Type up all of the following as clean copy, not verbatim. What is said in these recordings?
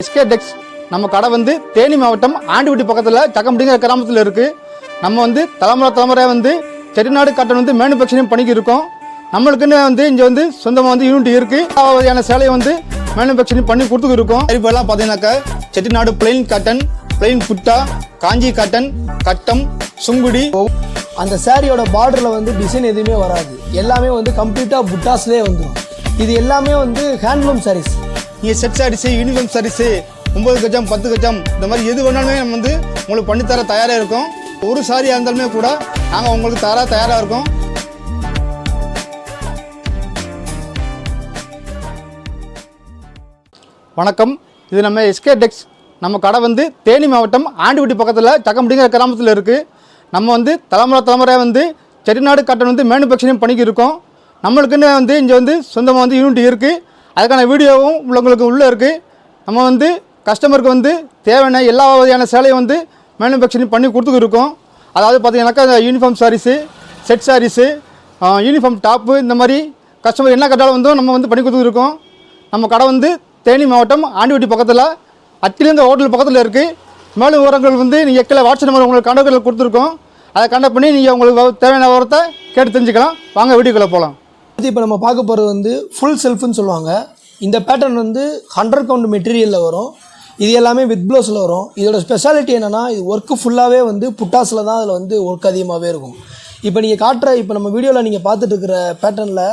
SK டெக்ஸ் நம்ம கடை வந்து தேனி மாவட்டம் ஆண்டிவட்டி பக்கத்தில் சக்கம்பட்டிங்கிற கிராமத்தில் இருக்குது. நம்ம வந்து தலைமுறையாக வந்து செட்டிநாடு காட்டன் வந்து மேனுஃபேக்சரிங் பண்ணிக்கி இருக்கோம். நம்மளுக்குன்னு வந்து இங்கே வந்து சொந்தமாக வந்து யூனிட் இருக்குது. வகையான சேலையை வந்து மேனுஃபேக்சரிங் பண்ணி கொடுத்துருக்கோம். இப்போலாம் பார்த்தீங்கன்னாக்கா செட்டிநாடு பிளெயின் காட்டன், பிளெயின் புட்டா, காஞ்சி காட்டன், கட்டம், சுங்குடி. அந்த சாரியோட பார்டரில் வந்து டிசைன் எதுவுமே வராது. எல்லாமே வந்து கம்ப்ளீட்டாக புட்டாஸ்லேயே வந்துடும். இது எல்லாமே வந்து ஹேண்ட்லூம் சாரீஸ். நீங்கள் செட் சாரீஸு, யூனிஃபார்ம் சாரீஸு, 9 கஜம் 10 கஜம் இந்த மாதிரி எது வேணாலுமே நம்ம வந்து உங்களுக்கு பண்ணித்தர தயாராக இருக்கும். ஒரு சாரியாக இருந்தாலுமே கூட நாங்கள் உங்களுக்கு தயாராக இருக்கோம். வணக்கம், இது நம்ம எஸ்கே டெக்ஸ். நம்ம கடை வந்து தேனி மாவட்டம் ஆண்டிவட்டி பக்கத்தில் சக்கம்பட்டிங்கிற கிராமத்தில் இருக்குது. நம்ம வந்து தலைமுறையாக வந்து செட்டிநாடு காட்டன் வந்து மேனுஃபேக்சரிங் பண்ணிக்கி இருக்கோம். நம்மளுக்குன்னு வந்து இங்கே வந்து சொந்தமாக வந்து யூனிட் இருக்குது. அதுக்கான வீடியோவும் உங்களுக்கு உள்ளே இருக்குது. நம்ம வந்து கஸ்டமருக்கு வந்து தேவையான எல்லா வகையான சேலையும் வந்து மேனுஃபேக்சரிங் பண்ணி கொடுத்துருக்கோம். அதாவது பார்த்தீங்கன்னாக்கா uniform saris, set saris, uniform top, இந்த மாதிரி கஸ்டமர் என்ன கேட்டாலும் வந்து நம்ம வந்து பண்ணி கொடுத்துருக்கோம். நம்ம கடை வந்து தேனி மாவட்டம் ஆண்டிவட்டி பக்கத்தில் அத்திலிங்க ஹோட்டல் பக்கத்தில் இருக்குது. மேலும் விவரங்கள் வந்து நீங்கள் எக்கில் வாட்ஸ்அப் நம்பர் உங்களுக்கு கான்டாக்டில் கொடுத்துருக்கோம். அதை கான்டாக்ட் பண்ணி நீங்கள் உங்களுக்கு தேவையான விவரத்தை கேட்டு தெரிஞ்சுக்கலாம். வாங்க வீடியோக்குள்ளே போகலாம். இப்போ நம்ம பார்க்க போகிறது வந்து ஃபுல் செல்ஃப்னு சொல்லுவாங்க. இந்த பேட்டர்ன் வந்து 100 கவுண்ட் மெட்டீரியலில் வரும். இது எல்லாமே வித் ப்ளவுஸில் வரும். இதோட ஸ்பெஷாலிட்டி என்னென்னா, இது ஒர்க்கு ஃபுல்லாகவே வந்து புட்டாஸில் தான் அதில் வந்து ஒர்க் அதிகமாகவே இருக்கும். இப்போ நீங்கள் காட்டுற இப்போ நம்ம வீடியோவில் நீங்கள் பார்த்துட்டு இருக்கிற பேட்டர்னில்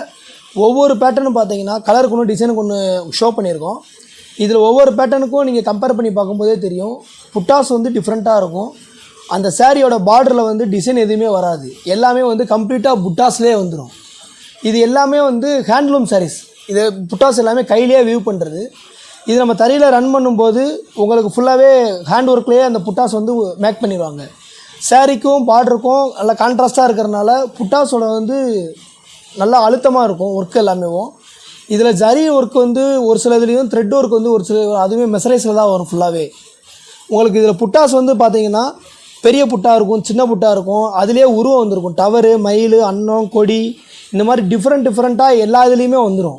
ஒவ்வொரு பேட்டர்னும் பார்த்தீங்கன்னா கலருக்கு ஒன்று, டிசைனுக்கு ஒன்று ஷோ பண்ணியிருக்கோம். இதில் ஒவ்வொரு பேட்டர்னுக்கும் நீங்கள் கம்பேர் பண்ணி பார்க்கும்போதே தெரியும், புட்டாஸ் வந்து டிஃப்ரெண்ட்டாக இருக்கும். அந்த சாரியோட பார்டரில் வந்து டிசைன் எதுவுமே வராது. எல்லாமே வந்து கம்ப்ளீட்டாக புட்டாஸ்லேயே வந்துடும். இது எல்லாமே வந்து ஹேண்ட்லூம் சாரீஸ். இது புட்டாஸ் எல்லாமே கையிலேயே வியூ பண்ணுறது. இது நம்ம தறியில் ரன் பண்ணும்போது உங்களுக்கு ஃபுல்லாகவே ஹேண்ட் ஒர்க்லேயே அந்த புட்டாஸ் வந்து மேக் பண்ணிடுவாங்க. சாரிக்கும் பார்டருக்கும் நல்லா கான்ட்ராஸ்ட்டாக இருக்கிறனால புட்டாஸோட வந்து நல்லா அழுத்தமாக இருக்கும் ஒர்க் எல்லாமேவும். இதில் ஜரி ஒர்க் வந்து ஒரு சில இதுலேயும், த்ரெட் ஒர்க் வந்து ஒரு சில, அதுவே மெசரைஸில் தான் வரும் ஃபுல்லாகவே. உங்களுக்கு இதில் புட்டாஸ் வந்து பார்த்திங்கன்னா பெரிய புட்டா இருக்கும், சின்ன புட்டா இருக்கும். அதுலேயே உருவம் வந்துருக்கும். டவரு, மயில், அன்னம், கொடி, இந்த மாதிரி டிஃப்ரெண்ட்டாக எல்லா இதுலேயுமே வந்துடும்.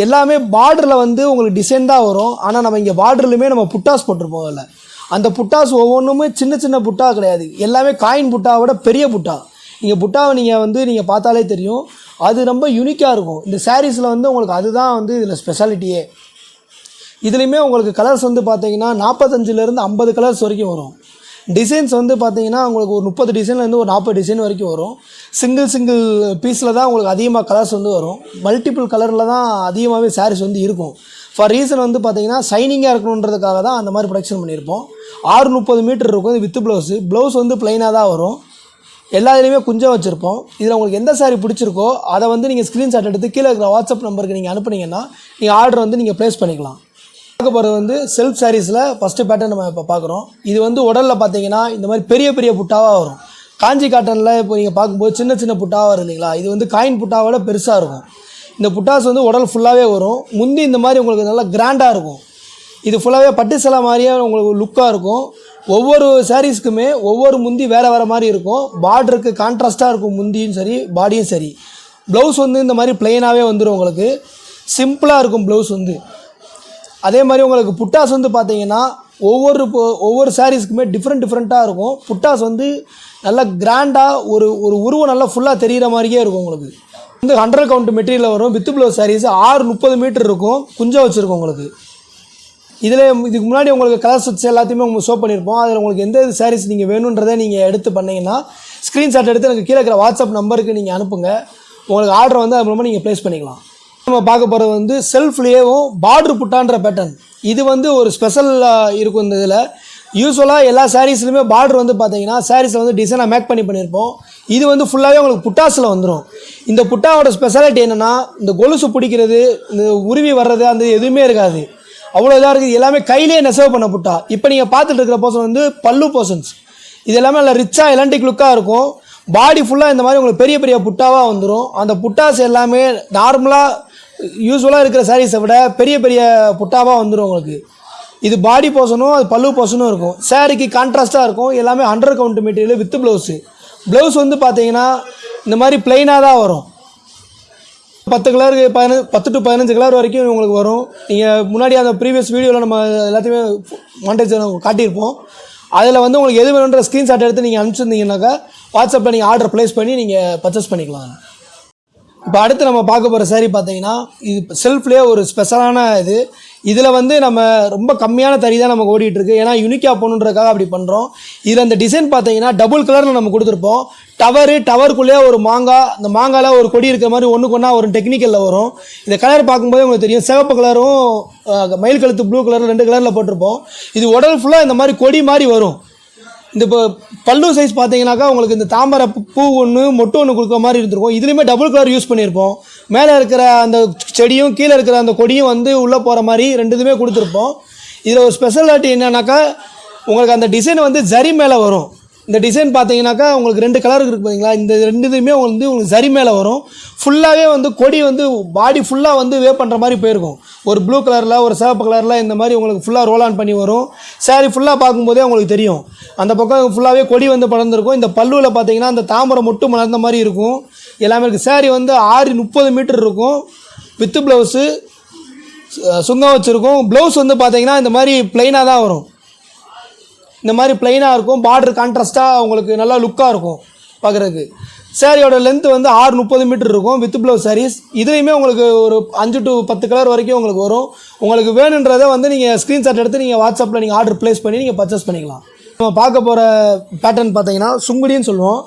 எல்லாமே பார்டரில் வந்து உங்களுக்கு டிசைன் தான் வரும். ஆனால் நம்ம இங்கே பார்டர்லையுமே நம்ம புட்டாஸ் போட்டிருப்போம். அதில் அந்த புட்டாஸ் ஒவ்வொன்றுமே சின்ன சின்ன புட்டா கிடையாது. எல்லாமே காயின் புட்டாவோட பெரிய புட்டா. நீங்கள் புட்டாவை நீங்கள் பார்த்தாலே தெரியும், அது ரொம்ப யூனிக்காக இருக்கும். இந்த சாரீஸில் வந்து உங்களுக்கு அதுதான் வந்து இதில் ஸ்பெஷாலிட்டியே. இதுலேயுமே உங்களுக்கு கலர்ஸ் வந்து பார்த்தீங்கன்னா 45லேருந்து 50 கலர்ஸ் வரைக்கும் வரும். டிசைன்ஸ் வந்து பார்த்தீங்கன்னா உங்களுக்கு ஒரு 30 டிசைன்லேருந்து ஒரு 40 டிசைன் வரைக்கும் வரும். சிங்கிள் பீஸில் தான் உங்களுக்கு அதிகமாக கலர்ஸ் வந்து வரும். மல்டிபிள் கலரில் தான் அதிகமாகவே சாரீஸ் வந்து இருக்கும். ஃபார் ரீசன் வந்து பார்த்தீங்கன்னா ஷைனிங்காக இருக்கணுன்றதுக்காக தான் அந்த மாதிரி ப்ரொடக்ஷன் பண்ணியிருப்போம். 630 மீட்டர் இருக்கும் இது வித் ப்ளவுஸ் வந்து ப்ளைனாக தான் வரும். எல்லா இதுலேயுமே குஞ்சம் வச்சுருப்போம். இதில் உங்களுக்கு எந்த சாரீ பிடிச்சிருக்கோ அதை வந்து நீங்கள் ஸ்க்ரீன்ஷாட் எடுத்து கீழே இருக்கிற வாட்ஸ்அப் நம்பருக்கு நீங்கள் அனுப்புனீங்கன்னா நீங்கள் ஆர்டர் வந்து நீங்கள் ப்ளேஸ் பண்ணிக்கலாம். பார்க்க போகிறது வந்து செல்ஃப் சாரீஸில் ஃபஸ்ட்டு பேட்டர்ன் நம்ம இப்போ பார்க்குறோம். இது வந்து உடலில் பார்த்தீங்கன்னா இந்த மாதிரி பெரிய புட்டாவாக வரும். காஞ்சி காட்டனில் இப்போ நீங்கள் பார்க்கும்போது சின்ன புட்டாவாக வரும் இல்லைங்களா, இது வந்து காயின் புட்டாவோட பெருசாக இருக்கும். இந்த புட்டாஸ் வந்து உடல் ஃபுல்லாகவே வரும். முந்தி இந்த மாதிரி உங்களுக்கு நல்லா கிராண்டாக இருக்கும். இது ஃபுல்லாகவே பட்டு சேலை மாதிரியே உங்களுக்கு லுக்காக இருக்கும். ஒவ்வொரு சாரீஸ்க்குமே ஒவ்வொரு முந்தி வேறு மாதிரி இருக்கும். பார்டருக்கு கான்ட்ராஸ்ட்டாக இருக்கும் முந்தியும் சரி, பாடியும் சரி. ப்ளவுஸ் வந்து இந்த மாதிரி ப்ளைனாகவே வந்துடும். உங்களுக்கு சிம்பிளாக இருக்கும் ப்ளவுஸ் வந்து. அதே மாதிரி உங்களுக்கு புட்டாஸ் வந்து பார்த்தீங்கன்னா ஒவ்வொரு சாரீஸ்க்குமே டிஃப்ரெண்ட்டாக இருக்கும். புட்டாஸ் வந்து நல்லா கிராண்டாக ஒரு உருவம் நல்லா ஃபுல்லாக தெரிகிற மாதிரியே இருக்கும். உங்களுக்கு வந்து 100 கவுண்ட் மெட்டீரியல் வரும். வித் ப்ளவுஸ் சாரீஸ் 630 மீட்டர் இருக்கும். குஞ்சம் வச்சுருக்கோம். உங்களுக்கு இதுக்கு முன்னாடி உங்களுக்கு கலர்ஸ் எல்லாத்தையுமே உங்களுக்கு ஷோ பண்ணியிருப்போம். அதில் உங்களுக்கு எந்த சாரீஸ் நீங்கள் வேணுன்றதை நீங்கள் எடுத்து பண்ணிங்கன்னா ஸ்க்ரீன்ஷாட் எடுத்து எனக்கு கீழே இருக்கிற வாட்ஸ்அப் நம்பருக்கு நீங்கள் அனுப்புங்க. உங்களுக்கு ஆர்டர் வந்து அது மூலமாக நீங்கள் ப்ளேஸ் பண்ணிக்கலாம். நம்ம பார்க்க போகிறது வந்து செல்ஃப்லேயேவும் பார்டர் புட்டான்ற பேட்டர்ன். இது வந்து ஒரு ஸ்பெஷலாக இருக்கும். இந்த இதில் யூஸ்வலாக எல்லா சாரீஸ்லையுமே பார்டர் வந்து பார்த்தீங்கன்னா சாரீஸில் வந்து டிசைனாக மேக் பண்ணியிருப்போம். இது வந்து ஃபுல்லாகவே உங்களுக்கு புட்டாஸில் வந்துடும். இந்த புட்டாவோட ஸ்பெஷாலிட்டி என்னென்னா, இந்த கொலுசு பிடிக்கிறது, இந்த உருவி வர்றது, அந்த எதுவுமே இருக்காது. அவ்வளோ இதாக இருக்குது. எல்லாமே கையிலே நெசவு பண்ண புட்டா. இப்போ நீங்கள் பார்த்துட்டு இருக்கிற போர்ஷன் வந்து பல்லு போர்ஷன்ஸ். இது எல்லாமே நல்லா ரிச்சாக எலாண்டிக் லுக்காக இருக்கும். பாடி ஃபுல்லாக இந்த மாதிரி உங்களுக்கு பெரிய புட்டாவாக வந்துடும். அந்த புட்டாஸ் எல்லாமே நார்மலாக யூஸ்வலாக இருக்கிற சாரீஸை விட பெரிய புட்டாவாக வந்துடும் உங்களுக்கு. இது பாடி போர்ஷனும் அது பல்லு போர்ஷனும் இருக்கும். சாரிக்கு கான்ட்ராஸ்ட்டாக இருக்கும். எல்லாமே 100 கவுண்ட் மெட்டீரியல் வித் ப்ளவுஸ் வந்து பார்த்தீங்கன்னா இந்த மாதிரி ப்ளைனாக தான் வரும். 10 கலருக்கு 10 to 15 கலர் வரைக்கும் உங்களுக்கு வரும். நீங்கள் முன்னாடி அந்த ப்ரீவியஸ் வீடியோவில் நம்ம எல்லாத்தையுமே மாண்டேஜ் காட்டியிருப்போம். அதில் வந்து உங்களுக்கு எது வேணுன்ற ஸ்க்ரீன்ஷாட் எடுத்து நீங்கள் அனுப்பிச்சிருந்தீங்கன்னாக்கா வாட்ஸ்அப்பில் நீங்கள் ஆர்டர் ப்ளேஸ் பண்ணி நீங்கள் பர்ச்சேஸ் பண்ணிக்கலாம். இப்போ அடுத்து நம்ம பார்க்க போகிற saree பார்த்தீங்கன்னா இது செல்ஃப்லேயே ஒரு ஸ்பெஷலான இதில் வந்து நம்ம ரொம்ப கம்மியான தறி தான் நமக்கு ஓடிட்டுருக்கு. ஏன்னா யூனிக்காக போகணுன்றதுக்காக அப்படி பண்ணுறோம். இதில் அந்த டிசைன் பார்த்தீங்கன்னா டபுள் கலரில் நம்ம கொடுத்துருப்போம். டவருக்குள்ளேயே ஒரு மாங்காய், அந்த மாங்காயில் ஒரு கொடி இருக்கிற மாதிரி ஒன்றுக்கு ஒன்றா ஒரு டெக்னிக்கலில் வரும். இந்த கலர் பார்க்கும்போது உங்களுக்கு தெரியும், சிவப்பு கலரும் மயில் கழுத்து ப்ளூ கலரும் 2 கலரில் போட்டிருப்போம். இது உடல் ஃபுல்லாக இந்த மாதிரி கொடி மாதிரி வரும். இந்த இப்போ பல்லு சைஸ் பார்த்தீங்கன்னாக்கா உங்களுக்கு இந்த தாமரை பூ ஒன்று மொட்டு ஒன்று கொடுக்குற மாதிரி இருந்திருக்கும். இதுலேயுமே டபுள் கலர் யூஸ் பண்ணியிருப்போம். மேலே இருக்கிற அந்த செடியும் கீழே இருக்கிற அந்த கொடியும் வந்து உள்ளே போகிற மாதிரி 2 இதுவுமே கொடுத்துருப்போம். இதில் ஒரு ஸ்பெஷாலிட்டி என்னன்னாக்கா உங்களுக்கு அந்த டிசைன் வந்து ஜரி மேலே வரும். இந்த டிசைன் பார்த்தீங்கன்னாக்கா உங்களுக்கு 2 கலர் இருக்குது பார்த்தீங்களா, இந்த 2 இதுவுமே வந்து உங்களுக்கு ஜரி மேலே வரும். ஃபுல்லாகவே வந்து கொடி வந்து பாடி ஃபுல்லாக வந்து வே பண்ணுற மாதிரி போயிருக்கும். ஒரு ப்ளூ கலரில் ஒரு சிவப்பு கலரில் இந்த மாதிரி உங்களுக்கு ஃபுல்லாக ரோல் ஆன் பண்ணி வரும். saree ஃபுல்லாக பார்க்கும்போதே உங்களுக்கு தெரியும் அந்த பக்கம் ஃபுல்லாகவே கொடி வந்து படர்ந்துருக்கும். இந்த பல்லுவில் பார்த்தீங்கன்னா அந்த தாமரை மொட்டு மலர்ந்த மாதிரி இருக்கும். எல்லாமே இருக்குது. saree வந்து 630 மீட்டர் இருக்கும். வித்து ப்ளவுஸு சுங்கம் வச்சுருக்கும். ப்ளவுஸ் வந்து பார்த்தீங்கன்னா இந்த மாதிரி ப்ளைனாக தான் வரும். இந்த மாதிரி ப்ளைனாக இருக்கும். பார்டர் கான்ட்ராஸ்ட்டாக உங்களுக்கு நல்லா லுக்காக இருக்கும் பார்க்குறதுக்கு. சாரியோட லென்த் வந்து 630 மீட்டர் இருக்கும் வித் ப்ளவுஸ் சாரீஸ். இதுலேயுமே உங்களுக்கு ஒரு 5 to 10 கலர் வரைக்கும் உங்களுக்கு வரும். உங்களுக்கு வேணுன்றதை வந்து நீங்கள் ஸ்க்ரீன்ஷாட் எடுத்து நீங்கள் வாட்ஸ்அப்பில் நீங்கள் ஆர்டர் ப்ளேஸ் பண்ணி நீங்கள் பர்ச்சேஸ் பண்ணிக்கலாம். நம்ம பார்க்க போகிற பேட்டர்ன் பார்த்தீங்கன்னா சுங்குடின்னு சொல்லுவோம்.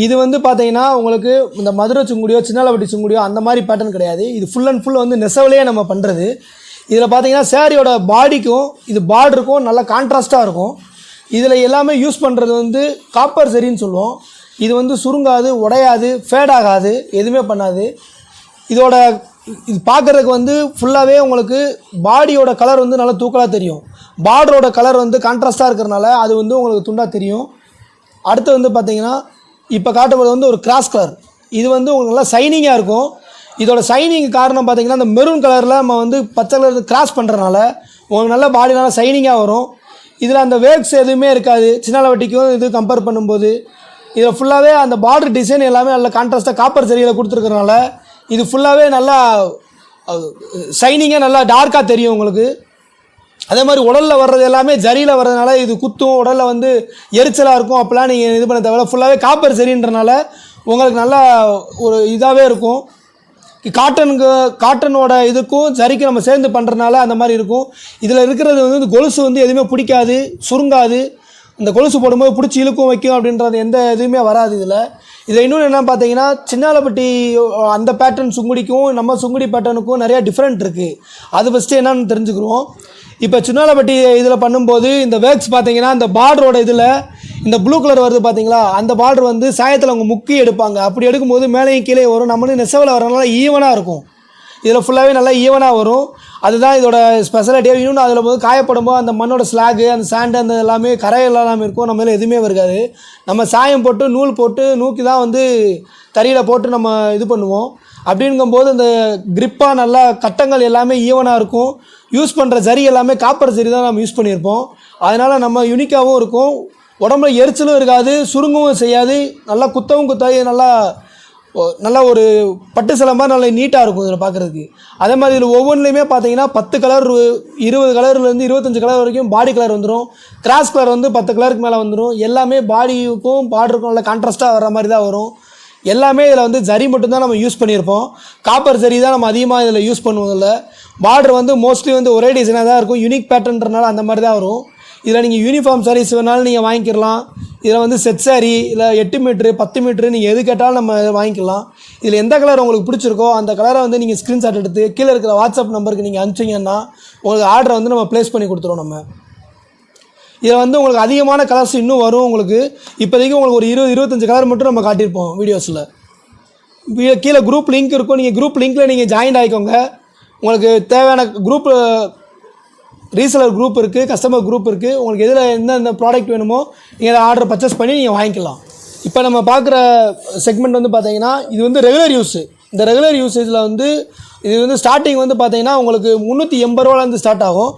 இது வந்து பார்த்தீங்கன்னா உங்களுக்கு இந்த மதுரை சுங்குடியோ சின்னாலப்பட்டி சுங்குடியோ அந்த மாதிரி பேட்டர்ன் கிடையாது. இது ஃபுல் அண்ட் ஃபுல் வந்து நெசவுலேயே நம்ம பண்ணுறது. இதில் பார்த்தீங்கன்னா சாரியோட பாடிக்கும் இது பார்டருக்கும் நல்லா கான்ட்ராஸ்ட்டாக இருக்கும். இதில் எல்லாமே யூஸ் பண்ணுறது வந்து காப்பர் சரின்னு சொல்லுவோம். இது வந்து சுருங்காது, உடையாது, ஃபேட் ஆகாது, எதுவுமே பண்ணாது. இது பார்க்குறதுக்கு வந்து ஃபுல்லாகவே உங்களுக்கு பாடியோட கலர் வந்து நல்லா தூக்கலாக தெரியும். பார்டரோட கலர் வந்து கான்ட்ராஸ்ட்டாக இருக்கிறனால அது வந்து உங்களுக்கு துண்டாக தெரியும். அடுத்து வந்து பார்த்திங்கன்னா இப்போ காட்டும்போது வந்து ஒரு கிராஸ் கலர். இது வந்து உங்களுக்கு நல்லா சைனிங்காக இருக்கும். இதோட சைனிங் காரணம் பார்த்திங்கன்னா அந்த மெரூன் கலரில் நம்ம வந்து பச்சை கலர் கிராஸ் பண்ணுறனால உங்களுக்கு நல்லா பாடி நல்லா சைனிங்காக வரும். இதில் அந்த வேக்ஸ் எதுவுமே இருக்காது சின்னாலப்பட்டிக்கும் இது கம்பேர் பண்ணும்போது. இதில் ஃபுல்லாகவே அந்த பார்டர் டிசைன் எல்லாமே நல்லா கான்ட்ராஸ்ட்டாக காப்பர் சரியில் கொடுத்துருக்கறனால இது ஃபுல்லாகவே நல்லா ஷைனிங்காக நல்லா டார்க்காக தெரியும் உங்களுக்கு. அதே மாதிரி உடலில் வர்றது எல்லாமே ஜரியில் வர்றதுனால இது குத்தும், உடலில் வந்து எரிச்சலாக இருக்கும். அப்போலாம் நீங்கள் இது பண்ண தேவையில்ல. ஃபுல்லாகவே காப்பர் சரின்றனால உங்களுக்கு நல்லா ஒரு இதாகவே இருக்கும். காட்டனோட இதுக்கும் சரிக்கு நம்ம சேர்ந்து பண்ணுறதுனால அந்த மாதிரி இருக்கும். இதில் இருக்கிறது வந்து கொலுசு வந்து எதுவுமே பிடிக்காது, சுருங்காது. இந்த கொலுசு போடும்போது பிடிச்சி இழுக்கும் வைக்கும் அப்படின்றது எந்த இதுவுமே வராது. இதில் இன்னொன்று என்ன பார்த்தீங்கன்னா சின்னாலப்பட்டி அந்த பேட்டர்ன் சுங்குடிக்கும் நம்ம சுங்குடி பேட்டர்னுக்கும் நிறையா டிஃப்ரெண்ட் இருக்குது. அது ஃபஸ்ட்டு என்னன்னு தெரிஞ்சுக்கிறோம். இப்போ சின்னாலப்பட்டி இதில் பண்ணும்போது இந்த வேக்ஸ் பார்த்தீங்கன்னா இந்த பார்டரோட இதில் இந்த ப்ளூ கலர் வருது பார்த்தீங்களா, அந்த பார்டர் வந்து சாயத்தில் அவங்க முக்கி எடுப்பாங்க. அப்படி எடுக்கும்போது மேலேயும் கீழே வரும். நம்மளும் நெசவில் வரனால ஈவனாக இருக்கும். இதில் ஃபுல்லாகவே நல்லா ஈவனாக வரும். அதுதான் இதோட ஸ்பெஷாலிட்டியாக. இன்னொன்று அதில் போது காயப்படும்போது அந்த மண்ணோட ஸ்லாகு, அந்த சாண்டு, அந்த எல்லாமே கரை எல்லாமே இருக்கும். நம்ம இதில் எதுவுமே இருக்காது. நம்ம சாயம் போட்டு நூல் போட்டு நூக்கி தான் வந்து தறியில் போட்டு நம்ம இது பண்ணுவோம். அப்படிங்கும்போது இந்த கிரிப்பாக நல்லா கட்டங்கள் எல்லாமே ஈவனாக இருக்கும். யூஸ் பண்ணுற ஜரி எல்லாமே காப்பர் ஜரி தான் நம்ம யூஸ் பண்ணியிருப்போம். அதனால் நம்ம யூனிக்காகவும் இருக்கும். உடம்புல எரிச்சலும் இருக்காது, சுருங்கவும் செய்யாது. நல்லா குத்தவும் குத்தாது. நல்லா ஒரு பட்டு சில மாதிரி நல்லா நீட்டாக இருக்கும் இதில் பார்க்குறதுக்கு. அதே மாதிரி இதில் ஒவ்வொன்றுலையுமே பார்த்தீங்கன்னா 10 கலர் 20 கலர்லேருந்து 25 கலர் வரைக்கும் பாடி கலர் வந்துடும். கிராஸ் கலர் வந்து 10 கலருக்கு மேலே வந்துடும். எல்லாமே பாடிக்கும் பார்டருக்கும் நல்லா கான்ட்ராஸ்ட்டாக வர மாதிரி தான் வரும். எல்லாமே இதில் வந்து ஜரி மட்டும்தான் நம்ம யூஸ் பண்ணியிருப்போம். காப்பர் ஜரி தான் நம்ம அதிகமாக இதில் யூஸ் பண்ணுவதில்ல. பார்டர் வந்து மோஸ்ட்லி வந்து ஒரே டிசைனாக தான் இருக்கும். யூனிக் பேட்டர்ன்றனால அந்த மாதிரி தான் வரும். இதில் நீங்கள் யூனிஃபார்ம் சாரீஸ் வேணாலும் நீங்கள் வாங்கிக்கலாம். இதில் வந்து செட் சாரீ இல்லை 8 மீட்ரு 10 மீட்ரு நீங்கள் எது கேட்டாலும் நம்ம வாங்கிக்கலாம். இதில் எந்த கலர் உங்களுக்கு பிடிச்சிருக்கோ அந்த கலரை வந்து நீங்கள் ஸ்க்ரீன்ஷாட் எடுத்து கீழே இருக்கிற வாட்ஸ்அப் நம்பருக்கு நீங்கள் அனுப்பிச்சிங்கன்னா உங்களுக்கு ஆர்டரை வந்து நம்ம ப்ளேஸ் பண்ணி கொடுத்துருவோம். நம்ம இதில் வந்து உங்களுக்கு அதிகமான கலர்ஸ் இன்னும் வரும். உங்களுக்கு இப்போதைக்கு உங்களுக்கு ஒரு 20-25 கலர் மட்டும் நம்ம காட்டியிருப்போம் வீடியோஸில். கீழே குரூப் லிங்க் இருக்கும். நீங்கள் குரூப் லிங்க்கில் நீங்கள் ஜாயின் ஆகிக்கோங்க. உங்களுக்கு தேவையான குரூப் ரீசெலர் குரூப் இருக்குது, கஸ்டமர் குரூப் இருக்குது. உங்களுக்கு எதில் எந்தெந்த ப்ராடக்ட் வேணுமோ நீங்கள் அதை ஆர்டர் பர்ச்சேஸ் பண்ணி நீங்கள் வாங்கிக்கலாம். இப்போ நம்ம பார்க்குற செக்மெண்ட் வந்து பார்த்தீங்கன்னா இது வந்து ரெகுலர் யூஸு. இந்த ரெகுலர் யூசேஜில் வந்து இது வந்து ஸ்டார்டிங் வந்து பார்த்தீங்கன்னா உங்களுக்கு 380 ரூபாலேருந்து ஸ்டார்ட் ஆகும்.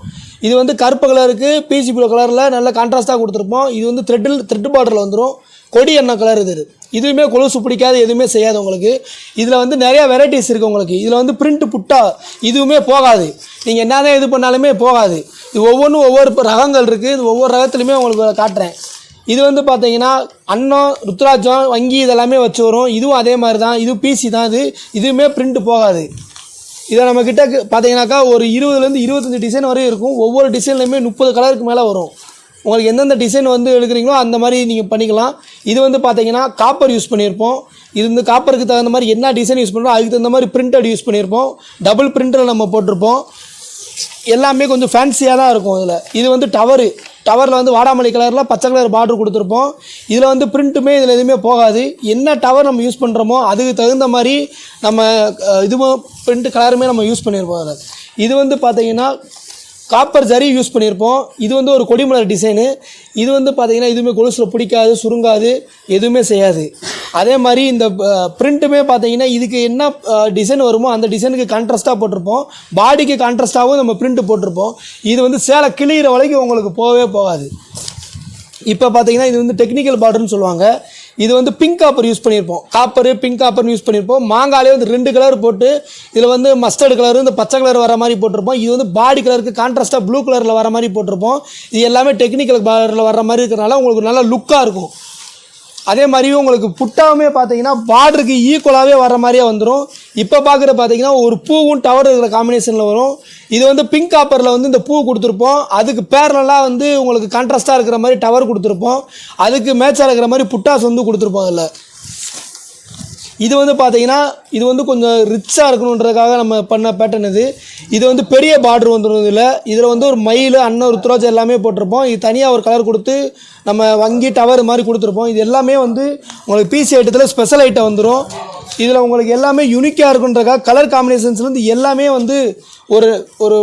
இது வந்து கருப்பு கலருக்கு பீச்சி ப்ளூ கலரில் நல்ல கான்ட்ராஸ்ட்டாக கொடுத்துருப்போம். இது வந்து த்ரெட்டு பார்டரில் வந்துடும். கொடி எண்ணெய் கலர் இதுவுமே கொலுசு பிடிக்காது, எதுவுமே செய்யாது உங்களுக்கு. இதில் வந்து நிறையா வெரைட்டிஸ் இருக்குது உங்களுக்கு. இதில் வந்து பிரிண்ட் புட்டா இதுவுமே போகாது, நீங்கள் என்ன தான் இது பண்ணாலுமே போகாது. இது ஒவ்வொன்றும் ஒவ்வொரு ரகங்கள் இருக்குது. இது ஒவ்வொரு ரகத்துலையுமே உங்களுக்கு காட்டுறேன். இது வந்து பார்த்தீங்கன்னா அன்னம், ருத்ராட்சம், வங்கி இதெல்லாமே வச்சு வரும். இதுவும் அதே மாதிரி தான், இது பிசி தான். இதுவுமே பிரிண்ட் போகாது. இதை நம்மக்கிட்ட பார்த்தீங்கன்னாக்கா ஒரு 20லேருந்து 25 டிசைன் வரையும் இருக்கும். ஒவ்வொரு டிசைன்லையுமே 30 கலருக்கு மேலே வரும். உங்களுக்கு எந்தெந்த டிசைன் வந்து எடுக்கிறீங்களோ அந்த மாதிரி நீங்கள் பண்ணிக்கலாம். இது வந்து பார்த்தீங்கன்னா காப்பர் யூஸ் பண்ணியிருப்போம். இது வந்து காப்பருக்கு தகுந்த மாதிரி என்ன டிசைன் யூஸ் பண்ணுறோம் அதுக்கு தகுந்த மாதிரி பிரிண்டட் யூஸ் பண்ணியிருப்போம். டபுள் பிரிண்டரில் நம்ம போட்டிருப்போம். எல்லாமே கொஞ்சம் ஃபேன்சியாக தான் இருக்கும். இது வந்து டவரில் வந்து வாடாமல்லி கலரில் பச்சை கலர் பார்டர் கொடுத்துருப்போம். இதில் வந்து பிரிண்ட்டுமே இதில் எதுவுமே போகாது. என்ன டவர் நம்ம யூஸ் பண்ணுறோமோ அதுக்கு தகுந்த மாதிரி நம்ம இதுவும் பிரிண்ட் கலருமே நம்ம யூஸ் பண்ணியிருப்போம். இது வந்து பார்த்தீங்கன்னா காப்பர் ஜரி யூஸ் பண்ணியிருப்போம். இது வந்து ஒரு கொடிமலர் டிசைனு. இது வந்து பார்த்தீங்கன்னா இதுவுமே கொலுசில் பிடிக்காது, சுருங்காது, எதுவுமே செய்யாது. அதே மாதிரி இந்த பிரிண்ட்டுமே பார்த்தீங்கன்னா இதுக்கு என்ன டிசைன் வருமோ அந்த டிசைனுக்கு கான்ட்ராஸ்ட்டாக போட்டிருப்போம். பாடிக்கு கான்ட்ராஸ்ட்டாகவும் நம்ம பிரிண்ட்டு போட்டிருப்போம். இது வந்து சேலை கிளியிற வரைக்கும் உங்களுக்கு போகவே போகாது. இப்போ பார்த்தீங்கன்னா இது வந்து டெக்னிக்கல் பார்டர்னு சொல்லுவாங்க. இது வந்து பிங்க் காப்பர் யூஸ் பண்ணியிருப்போம். பிங்க் காப்பர் யூஸ் பண்ணியிருப்போம். மாங்காலே வந்து 2 கலர் போட்டு இதில் வந்து மஸ்டர்டு கலர், இந்த பச்சை கலர் வர மாதிரி போட்டிருப்போம். இது வந்து பாடி கலருக்கு கான்ட்ராஸ்ட்டாக ப்ளூ கலரில் வர மாதிரி போட்டிருப்போம். இது எல்லாமே டெக்னிக்கல் பார்டரில் வர மாதிரி இருக்கிறனால உங்களுக்கு நல்லா லுக்காக இருக்கும். அதே மாதிரி உங்களுக்கு புட்டாவுமே பார்த்தீங்கன்னா பார்டருக்கு ஈக்குவலாகவே வர மாதிரியே வந்துடும். இப்போ பார்க்குற பார்த்தீங்கன்னா ஒரு பூவும் டவர் இருக்கிற காம்பினேஷனில் வரும். இது வந்து பிங்க் காப்பரில் வந்து இந்த பூ கொடுத்துருப்போம். அதுக்கு பேரலாக வந்து உங்களுக்கு கான்ட்ராஸ்ட்டாக இருக்கிற மாதிரி டவர் கொடுத்துருப்போம். அதுக்கு மேட்சாக இருக்கிற மாதிரி புட்டாஸ் வந்து கொடுத்துருப்போம். அதில் இது வந்து பார்த்தீங்கன்னா இது வந்து கொஞ்சம் ரிச்சாக இருக்கணுன்றதுக்காக நம்ம பண்ண பேட்டர்ன் இது வந்து பெரிய பார்டர் வந்துடும். இதில் வந்து ஒரு மயில், அன்னம், ருத்ராட்சம் எல்லாமே போட்டிருப்போம். இது தனியாக ஒரு கலர் கொடுத்து நம்ம வங்கி டவர் மாதிரி கொடுத்துருப்போம். இது எல்லாமே வந்து உங்களுக்கு பிசி ஐட்டத்தில் ஸ்பெஷல் ஐட்டம் வந்துடும். இதில் உங்களுக்கு எல்லாமே யூனிக்காக இருக்குன்றதுக்காக கலர் காம்பினேஷன்ஸ்லேருந்து எல்லாமே வந்து ஒரு ஒரு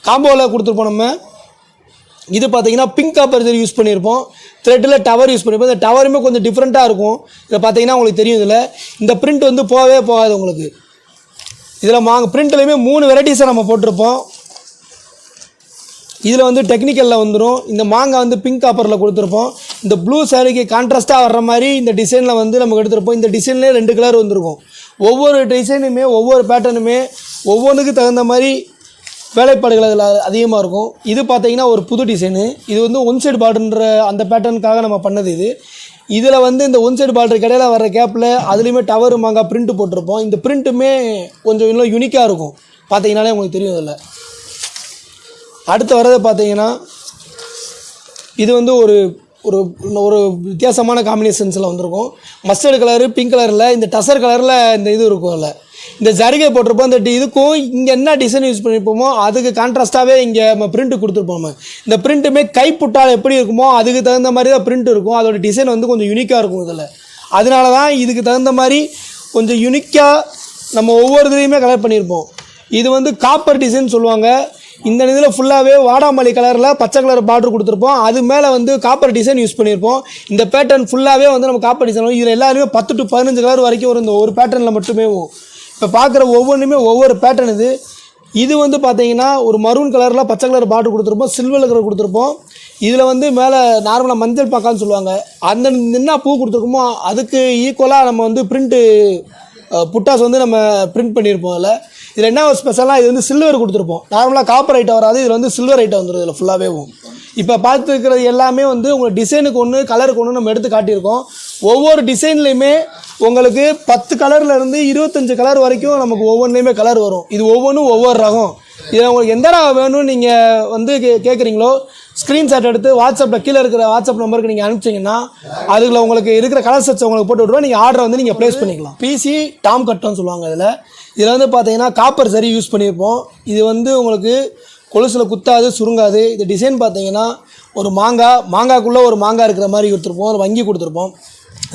காம்போவில் கொடுத்துருப்போம். நம்ம இது பார்த்தீங்கன்னா பிங்க் காப்பர் ஜரி யூஸ் பண்ணியிருப்போம். த்ரெட்டில் டவர் யூஸ் பண்ணியிருப்போம். இந்த டவருமே கொஞ்சம் டிஃப்ரெண்ட்டாக இருக்கும். இதில் பார்த்தீங்கன்னா உங்களுக்கு தெரியும். இந்த பிரிண்ட் வந்து போகவே போகாது உங்களுக்கு. இதில் பிரிண்ட்லேயுமே 3 வெரைட்டிஸை நம்ம போட்டிருப்போம். இதில் வந்து டெக்னிக்கலில் வந்துடும். இந்த மாங்காய் வந்து பிங்க் காப்பரில் கொடுத்துருப்போம். இந்த ப்ளூ சாரிக்கு கான்ட்ராஸ்ட்டாக வர்ற மாதிரி இந்த டிசைனில் வந்து நமக்கு எடுத்துருப்போம். இந்த டிசைன்லேயே 2 கலர் வந்துருக்கும். ஒவ்வொரு டிசைனுமே ஒவ்வொரு பேட்டர்னுமே ஒவ்வொன்றுக்கு தகுந்த மாதிரி வேலைப்பாடுகள் அதில் அதிகமாக இருக்கும். இது பார்த்தீங்கன்னா ஒரு புது டிசைனு. இது வந்து ஒன் சைடு பார்டர்ன்ற அந்த பேட்டர்னுக்காக நம்ம பண்ணது. இதில் வந்து இந்த ஒன் சைடு பார்டருக்கு இடையில வர கேப்பில் அதுலேயுமே டவர் மாங்காய் பிரிண்ட்டு போட்டிருப்போம். இந்த பிரிண்ட்டுமே கொஞ்சம் இன்னும் யூனிக்காக இருக்கும். பார்த்தீங்கன்னாலே உங்களுக்கு தெரியும். அதில் அடுத்து வர்றது பார்த்தீங்கன்னா இது வந்து ஒரு ஒரு ஒரு வித்தியாசமான காம்பினேஷன்ஸில் வந்திருக்கும். மஸ்டர்டு கலரு, பிங்க் கலரில், இந்த டசர் கலரில் இந்த இது இருக்கும். அதில் இந்த ஜரிகை போட்டிருப்போம். இந்த இதுக்கும் இங்கே என்ன டிசைன் யூஸ் பண்ணியிருப்போமோ அதுக்கு கான்ட்ராஸ்ட்டாகவே இங்கே நம்ம பிரிண்ட்டு கொடுத்துருப்போம். இந்த பிரிண்ட்டுமே கைப்புட்டால் எப்படி இருக்குமோ அதுக்கு தகுந்த மாதிரி தான் பிரிண்ட் இருக்கும். அதோட டிசைன் வந்து கொஞ்சம் யூனிக்காக இருக்கும். இதில் அதனால தான் இதுக்கு தகுந்த மாதிரி கொஞ்சம் யூனிக்காக நம்ம ஒவ்வொரு இதுலேயுமே கலர் பண்ணியிருப்போம். இது வந்து காப்பர் டிசைன் சொல்லுவாங்க. இந்த இதில் ஃபுல்லாகவே வாடாமல்லி கலரில் பச்சை கலர் பார்டர் கொடுத்துருப்போம். அது மேலே வந்து காப்பர் டிசைன் யூஸ் பண்ணியிருப்போம். இந்த பேட்டர்ன் ஃபுல்லாகவே வந்து நம்ம காப்பர் டிசைன் வரும். இதில் எல்லாருமே 10 to 15 கலர் வரைக்கும் வரும். இந்த ஒரு பேட்டர்னில் மட்டுமே. இப்போ பார்க்குற ஒவ்வொன்றுமே ஒவ்வொரு பேட்டர்ன். இது வந்து பார்த்தீங்கன்னா ஒரு மரூன் கலரில் பச்சை கலர் பார்டர் கொடுத்துருப்போம். சில்வர் கலர் கொடுத்துருப்போம். இதில் வந்து மேலே நார்மலாக மஞ்சள் பாக்கான்னு சொல்லுவாங்க. அந்த என்ன பூ கொடுத்துருக்கோமோ அதுக்கு ஈக்குவலாக நம்ம வந்து பிரிண்ட்டு புட்டாஸ் வந்து நம்ம பிரிண்ட் பண்ணியிருப்போம். இதில் என்ன ஒரு ஸ்பெஷலாக இது வந்து சில்வர் கொடுத்துருப்போம். நார்மலாக காப்பர் ஐட்டம் வராது. இதில் வந்து சில்வர் ஐட்டம் வந்துடும். இதில் ஃபுல்லாகவே இப்போ பார்த்துருக்கிறது எல்லாமே வந்து உங்களுக்கு டிசைனுக்கு ஒன்று, கலருக்கு ஒன்று நம்ம எடுத்து காட்டியிருக்கோம். ஒவ்வொரு டிசைன்லேயுமே உங்களுக்கு 10 கலர்லேருந்து 25 கலர் வரைக்கும் நமக்கு ஒவ்வொன்றுலேயுமே கலர் வரும். இது ஒவ்வொன்றும் ஒவ்வொரு ரகம். இதில் உங்களுக்கு எந்த ரகம் வேணும்னு நீங்கள் வந்து கேட்குறீங்களோ ஸ்க்ரீன்ஷாட் எடுத்து வாட்ஸ்அப்பில் கீழே இருக்கிற வாட்ஸ்அப் நம்பருக்கு நீங்கள் அனுப்பிச்சிங்கன்னா அதில் உங்களுக்கு இருக்கிற கலர் செட்ஸ் உங்களுக்கு போட்டு விட்ருவோம். நீங்கள் ஆர்டரை வந்து நீங்கள் ப்ளேஸ் பண்ணிக்கலாம். பிசி டாம் கட்டோன்னு சொல்லுவாங்க. இதில் வந்து பார்த்தீங்கன்னா காப்பர் சரி யூஸ் பண்ணியிருப்போம். இது வந்து உங்களுக்கு கொலுசில் குத்தாது, சுருங்காது. இந்த டிசைன் பார்த்தீங்கன்னா ஒரு மாங்காய்க்குள்ளே ஒரு மாங்காய் இருக்கிற மாதிரி கொடுத்துருப்போம். ஒரு வங்கி கொடுத்துருப்போம்.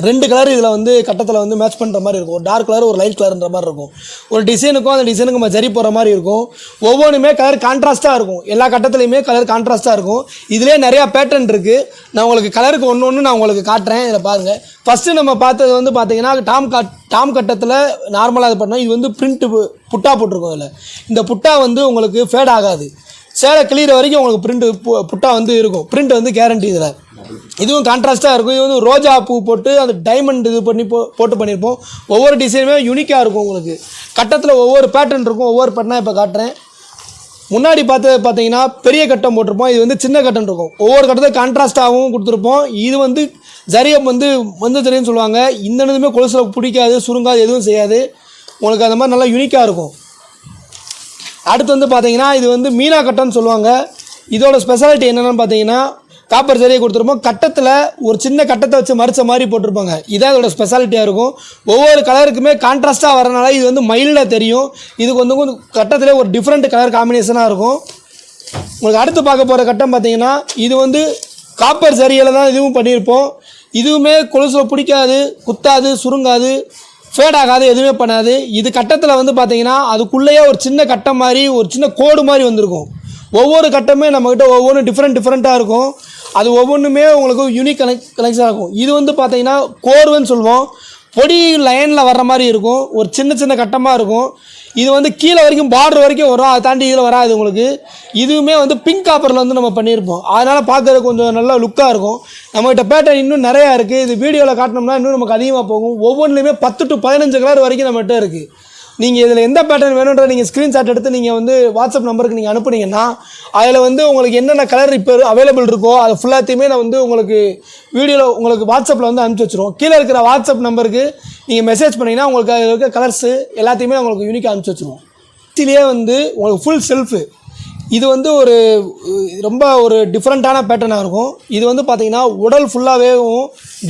2 கலர் இதில் வந்து கட்டத்தில் வந்து மேட்ச் பண்ணுற மாதிரி இருக்கும். ஒரு டார்க் கலர், ஒரு லைட் கலர்ன்ற மாதிரி இருக்கும். ஒரு டிசைனுக்கும் அந்த டிசைனுக்கு நம்ம ஜரி போகிற மாதிரி இருக்கும். ஒவ்வொன்றுமே கலர் கான்ட்ராஸ்ட்டாக இருக்கும். எல்லா கட்டத்துலையுமே கலர் கான்ட்ராஸ்ட்டாக இருக்கும். இதிலே நிறையா பேட்டர்ன் இருக்குது. நான் உங்களுக்கு கலருக்கு ஒன்று நான் உங்களுக்கு காட்டுறேன். இதில் பாருங்கள். ஃபஸ்ட்டு நம்ம பார்த்தது வந்து பார்த்தீங்கன்னா டாம் கட்டத்தில் நார்மலாக இது பண்ணோம். இது வந்து பிரிண்ட்டு புட்டா போட்டிருக்கோம். இதில் இந்த புட்டா வந்து உங்களுக்கு ஃபேட் ஆகாது. சேலை கிளியர் வரைக்கும் உங்களுக்கு புட்டா வந்து இருக்கும். பிரிண்ட் வந்து கேரண்டி. இதில் இதுவும் கான்ட்ராஸ்ட்டாக இருக்கும். இது வந்து ரோஜா பூ போட்டு அந்த டைமண்ட் இது பண்ணி போட்டு பண்ணியிருப்போம். ஒவ்வொரு டிசைனுமே யூனிக்காக இருக்கும். உங்களுக்கு கட்டத்தில் ஒவ்வொரு பேட்டர்ன் இருக்கும். ஒவ்வொரு பேட்டர்னாக இப்போ காட்டுறேன். முன்னாடி பார்த்தீங்கன்னா பெரிய கட்டம் போட்டிருப்போம். இது வந்து சின்ன கட்டம் இருக்கும். ஒவ்வொரு கட்டத்தை கான்ட்ராஸ்டாகவும் கொடுத்துருப்போம். இது வந்து ஜரியம் வந்து சரின்னு சொல்லுவாங்க. இந்த இதுவுமே கொலுசில் பிடிக்காது, சுருங்காது, எதுவும் செய்யாது. உங்களுக்கு அந்த மாதிரி நல்லா யூனிக்காக இருக்கும். அடுத்து வந்து பார்த்தீங்கன்னா இது வந்து மீனா கட்டம்னு சொல்லுவாங்க. இதோட ஸ்பெஷாலிட்டி என்னென்னு பார்த்தீங்கன்னா காப்பர் சரியை கொடுத்துருப்போம். கட்டத்தில் ஒரு சின்ன கட்டத்தை வச்சு மறிச்ச மாதிரி போட்டிருப்பாங்க. இதான் இதோட ஸ்பெஷாலிட்டியாக இருக்கும். ஒவ்வொரு கலருக்குமே கான்ட்ராஸ்ட்டாக வரனால இது வந்து மைல்டாக தெரியும். இதுக்கு வந்து கொஞ்சம் கட்டத்திலே ஒரு டிஃப்ரெண்ட் கலர் காம்பினேஷனாக இருக்கும். உங்களுக்கு அடுத்து பார்க்க போகிற கட்டம் பார்த்தீங்கன்னா இது வந்து காப்பர் சரியில் தான் இதுவும் பண்ணியிருப்போம். இதுவுமே கொலுசில் பிடிக்காது, குத்தாது, சுருங்காது, ஃபேட் ஆகாது, எதுவுமே பண்ணாது. இது கட்டத்தில் வந்து பார்த்தீங்கன்னா அதுக்குள்ளேயே ஒரு சின்ன கட்டம் மாதிரி ஒரு சின்ன கோடு மாதிரி வந்திருக்கும். ஒவ்வொரு கட்டமே நம்மக்கிட்ட ஒவ்வொன்றும் டிஃப்ரெண்ட்டாக இருக்கும். அது ஒவ்வொன்றுமே உங்களுக்கு யூனிக் கனெக்ஷனாக இருக்கும். இது வந்து பார்த்தீங்கன்னா கோர்வுன்னு சொல்லுவோம். பொடி லைனில் வர்ற மாதிரி இருக்கும். ஒரு சின்ன கட்டமாக இருக்கும். இது வந்து கீழே வரைக்கும் பார்டர் வரைக்கும் வரும். அதை தாண்டி இதில் வராது உங்களுக்கு. இதுவுமே வந்து பிங்க் காப்பரில் வந்து நம்ம பண்ணியிருப்போம். அதனால் பார்க்குறது கொஞ்சம் நல்லா லுக்காக இருக்கும். நம்மகிட்ட பேட்டர்ன் இன்னும் நிறையா இருக்குது. இது வீடியோவில் காட்டினோம்னா இன்னும் நமக்கு அதிகமாக போகும். ஒவ்வொன்றுலையுமே 10 to 15 கலர் வரைக்கும் நம்மகிட்ட இருக்குது. நீங்கள் இதில் எந்த பேட்டர்ன் வேணுன்றதை நீங்கள் ஸ்க்ரீன்ஷாட் எடுத்து நீங்கள் வந்து வாட்ஸ்அப் நம்பருக்கு நீங்கள் அனுப்புனீங்கன்னா அதில் வந்து உங்களுக்கு என்னென்ன கலர் இப்போ அவைலபிள் இருக்கோ அது ஃபுல்லாத்தையுமே நான் வந்து உங்களுக்கு வீடியோவில் உங்களுக்கு வாட்ஸ்அப்பில் வந்து அனுப்பிச்சி வச்சுருவோம். கீழே இருக்கிற வாட்ஸ்அப் நம்பருக்கு நீங்கள் மெசேஜ் பண்ணிங்கன்னா உங்களுக்கு அதில் இருக்க கலர்ஸு எல்லாத்தையுமே உங்களுக்கு யூனிக்காக அனுப்பிச்சி வச்சுருவோம். இதுலேயே வந்து உங்களுக்கு ஃபுல் செல்ஃபு. இது வந்து ரொம்ப ஒரு டிஃப்ரெண்ட்டான பேட்டர்னாக இருக்கும். இது வந்து பார்த்தீங்கன்னா உடல் ஃபுல்லாகவே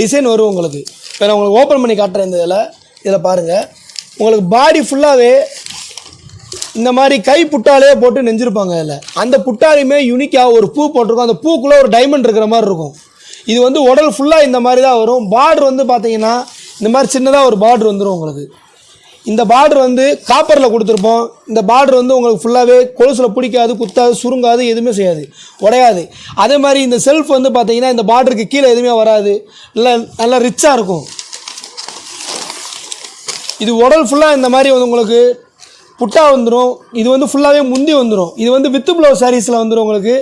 டிசைன் வரும் உங்களுக்கு. இப்போ நான் உங்களுக்கு ஓப்பன் பண்ணி காட்டுறேன். இதில் பாருங்கள். உங்களுக்கு பாடி ஃபுல்லாகவே இந்த மாதிரி கை புட்டாலே போட்டு நெஞ்சிருப்பாங்க. அதில் அந்த புட்டாலையுமே யூனிக்காக ஒரு பூ போட்டிருக்கும். அந்த பூக்குள்ளே ஒரு டைமண்ட் இருக்கிற மாதிரி இருக்கும். இது வந்து உடல் ஃபுல்லாக இந்த மாதிரி தான் வரும். பார்டர் வந்து பார்த்தீங்கன்னா இந்த மாதிரி சின்னதாக ஒரு பார்டர் வந்துடும் உங்களுக்கு. இந்த பார்டர் வந்து காப்பரில் கொடுத்துருப்போம். இந்த பார்டர் வந்து உங்களுக்கு ஃபுல்லாகவே கொலுசில் பிடிக்காது, குத்தாது, சுருங்காது, எதுவுமே செய்யாது, உடையாது. அதே மாதிரி இந்த செல்ஃப் வந்து பார்த்தீங்கன்னா இந்த பார்டருக்கு கீழே எதுவுமே வராது. நல்லா ரிச்சாக இருக்கும். இது உடல் ஃபுல்லாக இந்த மாதிரி வந்து உங்களுக்கு புட்டா வந்துடும். இது வந்து ஃபுல்லாகவே முந்தி வந்துடும். இது வந்து வித்து ப்ளவுஸ் சாரீஸில் வந்துடும் உங்களுக்கு.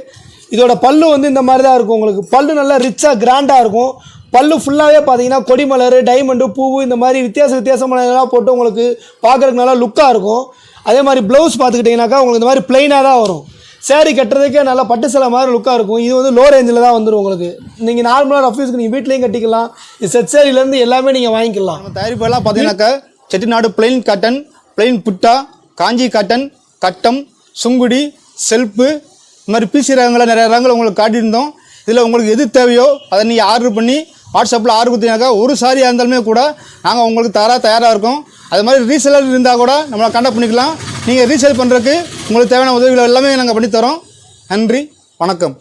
இதோட பல்லு வந்து இந்த மாதிரி தான் இருக்கும். உங்களுக்கு பல்லு நல்லா ரிச்சாக கிராண்டாக இருக்கும். பல்லு ஃபுல்லாகவே பார்த்தீங்கன்னா கொடிமலர், டைமண்டு, பூவு இந்த மாதிரி வித்தியாசமான இதெல்லாம் போட்டு உங்களுக்கு பார்க்குறதுக்கு நல்லா லுக்காக இருக்கும். அதே மாதிரி ப்ளவுஸ் பார்த்துக்கிட்டிங்கனாக்கா உங்களுக்கு இந்த மாதிரி ப்ளைனாக தான் வரும். சேரீ கட்டுறதுக்கே நல்லா பட்டு சேலை மாதிரி லுக்காக இருக்கும். இது வந்து லோ ரேஞ்சில் தான் வந்துடும் உங்களுக்கு. நீங்கள் நார்மலாக ரஃப்யூஸ்க்கு நீங்கள் வீட்லேயும் கட்டிக்கலாம். இது செட் சேரீலேருந்து எல்லாமே நீங்கள் வாங்கிக்கலாம். நம்ம தயாரிப்பெல்லாம் பார்த்தீங்கன்னாக்கா செட்டிநாடு பிளெயின் காட்டன், பிளெயின் புட்டா, காஞ்சி காட்டன், கட்டம், சுங்குடி, செல்ப்பு, இந்த மாதிரி பிசி ரகங்களை நிறைய ரகங்கள் உங்களுக்கு காட்டியிருந்தோம். இதில் உங்களுக்கு எது தேவையோ அதை நீங்கள் ஆர்டர் பண்ணி வாட்ஸ்அப்பில் ஆர்டர் கொடுத்தீங்கன்னாக்கா ஒரு சாரியாக இருந்தாலுமே கூட நாங்கள் உங்களுக்கு தயாராக இருக்கோம். அது மாதிரி ரீசேலர் இருந்தால் கூட நம்மளை கான்டாக்ட் பண்ணிக்கலாம். நீங்கள் ரீசேல் பண்ணுறதுக்கு உங்களுக்கு தேவையான உதவிகள் எல்லாமே நாங்கள் பண்ணித்தரோம். நன்றி, வணக்கம்.